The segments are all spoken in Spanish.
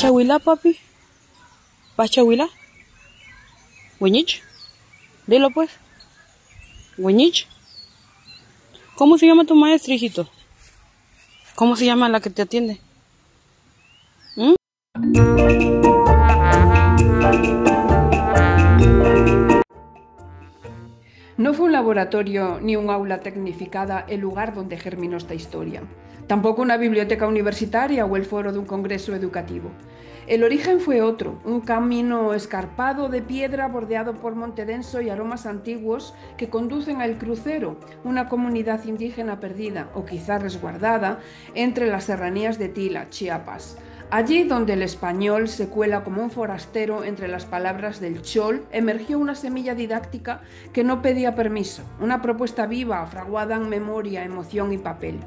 Pachahuila, papi. Pachahuila. Huiñich. Dilo pues. Huiñich. ¿Cómo se llama tu maestra, hijito? ¿Cómo se llama la que te atiende? ¿Mm? No fue un laboratorio ni un aula tecnificada el lugar donde germinó esta historia. Tampoco una biblioteca universitaria o el foro de un congreso educativo. El origen fue otro, un camino escarpado de piedra bordeado por monte denso y aromas antiguos que conducen al Crucero, una comunidad indígena perdida o quizá resguardada entre las serranías de Tila, Chiapas. Allí donde el español se cuela como un forastero entre las palabras del chol, emergió una semilla didáctica que no pedía permiso, una propuesta viva, fraguada en memoria, emoción y papel.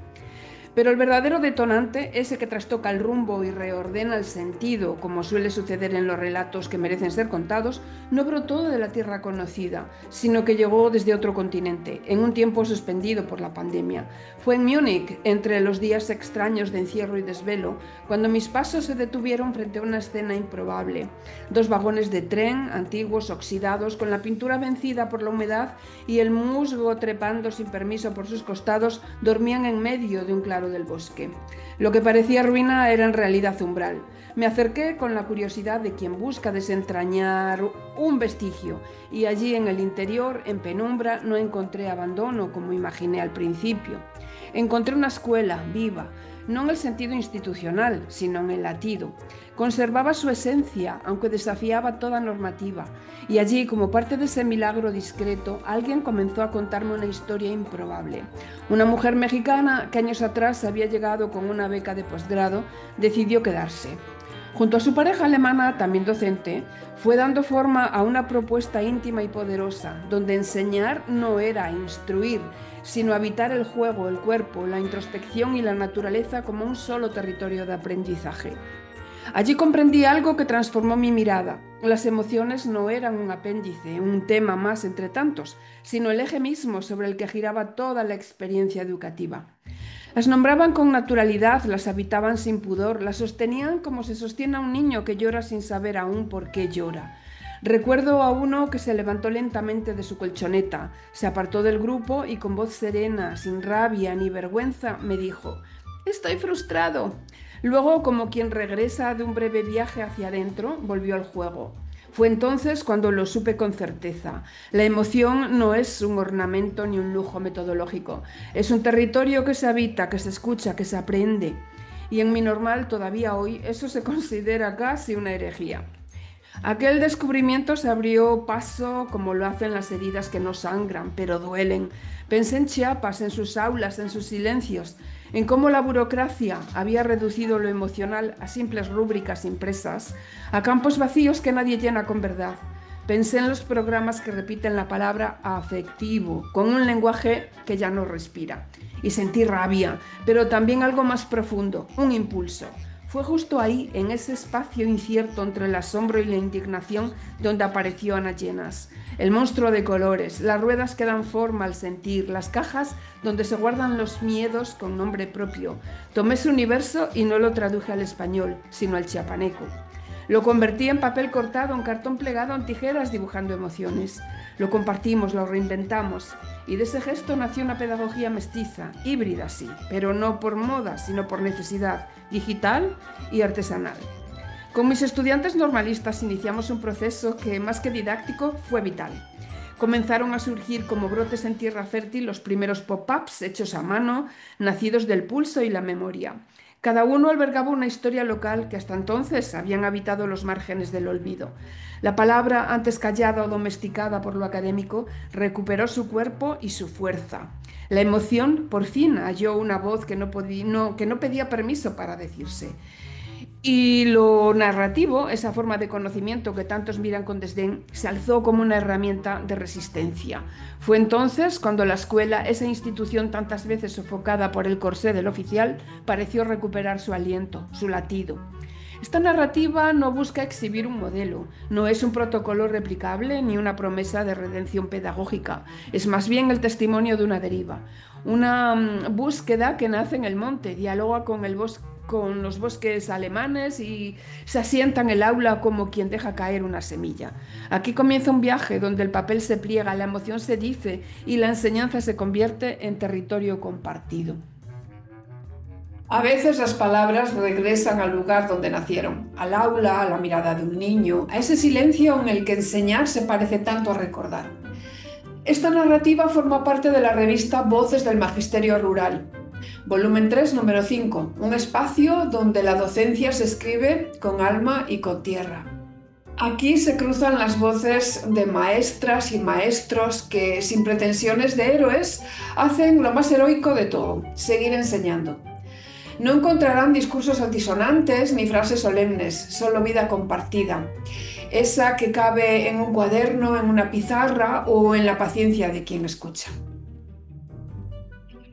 Pero el verdadero detonante, ese que trastoca el rumbo y reordena el sentido, como suele suceder en los relatos que merecen ser contados, no brotó de la tierra conocida, sino que llegó desde otro continente, en un tiempo suspendido por la pandemia. Fue en Múnich, entre los días extraños de encierro y desvelo, cuando mis pasos se detuvieron frente a una escena improbable. 2 vagones de tren, antiguos, oxidados, con la pintura vencida por la humedad y el musgo trepando sin permiso por sus costados, dormían en medio de un claro del bosque. Lo que parecía ruina era en realidad umbral. Me acerqué con la curiosidad de quien busca desentrañar un vestigio, y allí en el interior, en penumbra, no encontré abandono como imaginé al principio. Encontré una escuela viva, no en el sentido institucional, sino en el latido. Conservaba su esencia, aunque desafiaba toda normativa, y allí, como parte de ese milagro discreto, alguien comenzó a contarme una historia improbable. Una mujer mexicana que años atrás había llegado con una beca de posgrado, decidió quedarse. Junto a su pareja alemana, también docente, fue dando forma a una propuesta íntima y poderosa, donde enseñar no era instruir, sino habitar el juego, el cuerpo, la introspección y la naturaleza como un solo territorio de aprendizaje. Allí comprendí algo que transformó mi mirada. Las emociones no eran un apéndice, un tema más entre tantos, sino el eje mismo sobre el que giraba toda la experiencia educativa. Las nombraban con naturalidad, las habitaban sin pudor, las sostenían como se sostiene a un niño que llora sin saber aún por qué llora. Recuerdo a uno que se levantó lentamente de su colchoneta, se apartó del grupo y con voz serena, sin rabia ni vergüenza, me dijo: «Estoy frustrado». Luego, como quien regresa de un breve viaje hacia adentro, volvió al juego. Fue entonces cuando lo supe con certeza. La emoción no es un ornamento ni un lujo metodológico. Es un territorio que se habita, que se escucha, que se aprende. Y en mi normal, todavía hoy, eso se considera casi una herejía. Aquel descubrimiento se abrió paso como lo hacen las heridas que no sangran, pero duelen. Pensé en Chiapas, en sus aulas, en sus silencios, en cómo la burocracia había reducido lo emocional a simples rúbricas impresas, a campos vacíos que nadie llena con verdad. Pensé en los programas que repiten la palabra afectivo, con un lenguaje que ya no respira. Y sentí rabia, pero también algo más profundo, un impulso. Fue justo ahí, en ese espacio incierto entre el asombro y la indignación, donde apareció Ana Llenas. El monstruo de colores, las ruedas que dan forma al sentir, las cajas donde se guardan los miedos con nombre propio. Tomé ese universo y no lo traduje al español, sino al chiapaneco. Lo convertí en papel cortado, en cartón plegado, en tijeras, dibujando emociones. Lo compartimos, lo reinventamos, y de ese gesto nació una pedagogía mestiza, híbrida sí, pero no por moda, sino por necesidad, digital y artesanal. Con mis estudiantes normalistas iniciamos un proceso que, más que didáctico, fue vital. Comenzaron a surgir como brotes en tierra fértil los primeros pop-ups hechos a mano, nacidos del pulso y la memoria. Cada uno albergaba una historia local que hasta entonces habían habitado los márgenes del olvido. La palabra, antes callada o domesticada por lo académico, recuperó su cuerpo y su fuerza. La emoción, por fin, halló una voz que no pedía permiso para decirse. Y lo narrativo, esa forma de conocimiento que tantos miran con desdén, se alzó como una herramienta de resistencia. Fue entonces cuando la escuela, esa institución tantas veces sofocada por el corsé del oficial, pareció recuperar su aliento, su latido. Esta narrativa no busca exhibir un modelo, no es un protocolo replicable ni una promesa de redención pedagógica, es más bien el testimonio de una deriva. Una búsqueda que nace en el monte, dialoga con el bosque, con los bosques alemanes y se asienta en el aula como quien deja caer una semilla. Aquí comienza un viaje donde el papel se pliega, la emoción se dice y la enseñanza se convierte en territorio compartido. A veces las palabras regresan al lugar donde nacieron, al aula, a la mirada de un niño, a ese silencio en el que enseñar se parece tanto a recordar. Esta narrativa forma parte de la revista Voces del Magisterio Rural, volumen 3, número 5, un espacio donde la docencia se escribe con alma y con tierra. Aquí se cruzan las voces de maestras y maestros que, sin pretensiones de héroes, hacen lo más heroico de todo, seguir enseñando. No encontrarán discursos altisonantes ni frases solemnes, solo vida compartida, esa que cabe en un cuaderno, en una pizarra o en la paciencia de quien escucha.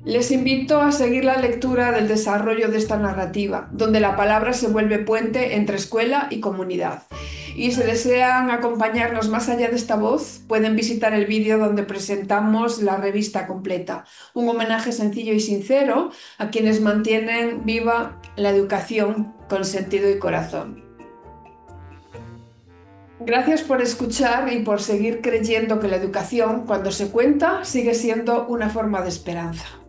Les invito a seguir la lectura del desarrollo de esta narrativa, donde la palabra se vuelve puente entre escuela y comunidad. Y si desean acompañarnos más allá de esta voz, pueden visitar el vídeo donde presentamos la revista completa, un homenaje sencillo y sincero a quienes mantienen viva la educación con sentido y corazón. Gracias por escuchar y por seguir creyendo que la educación, cuando se cuenta, sigue siendo una forma de esperanza.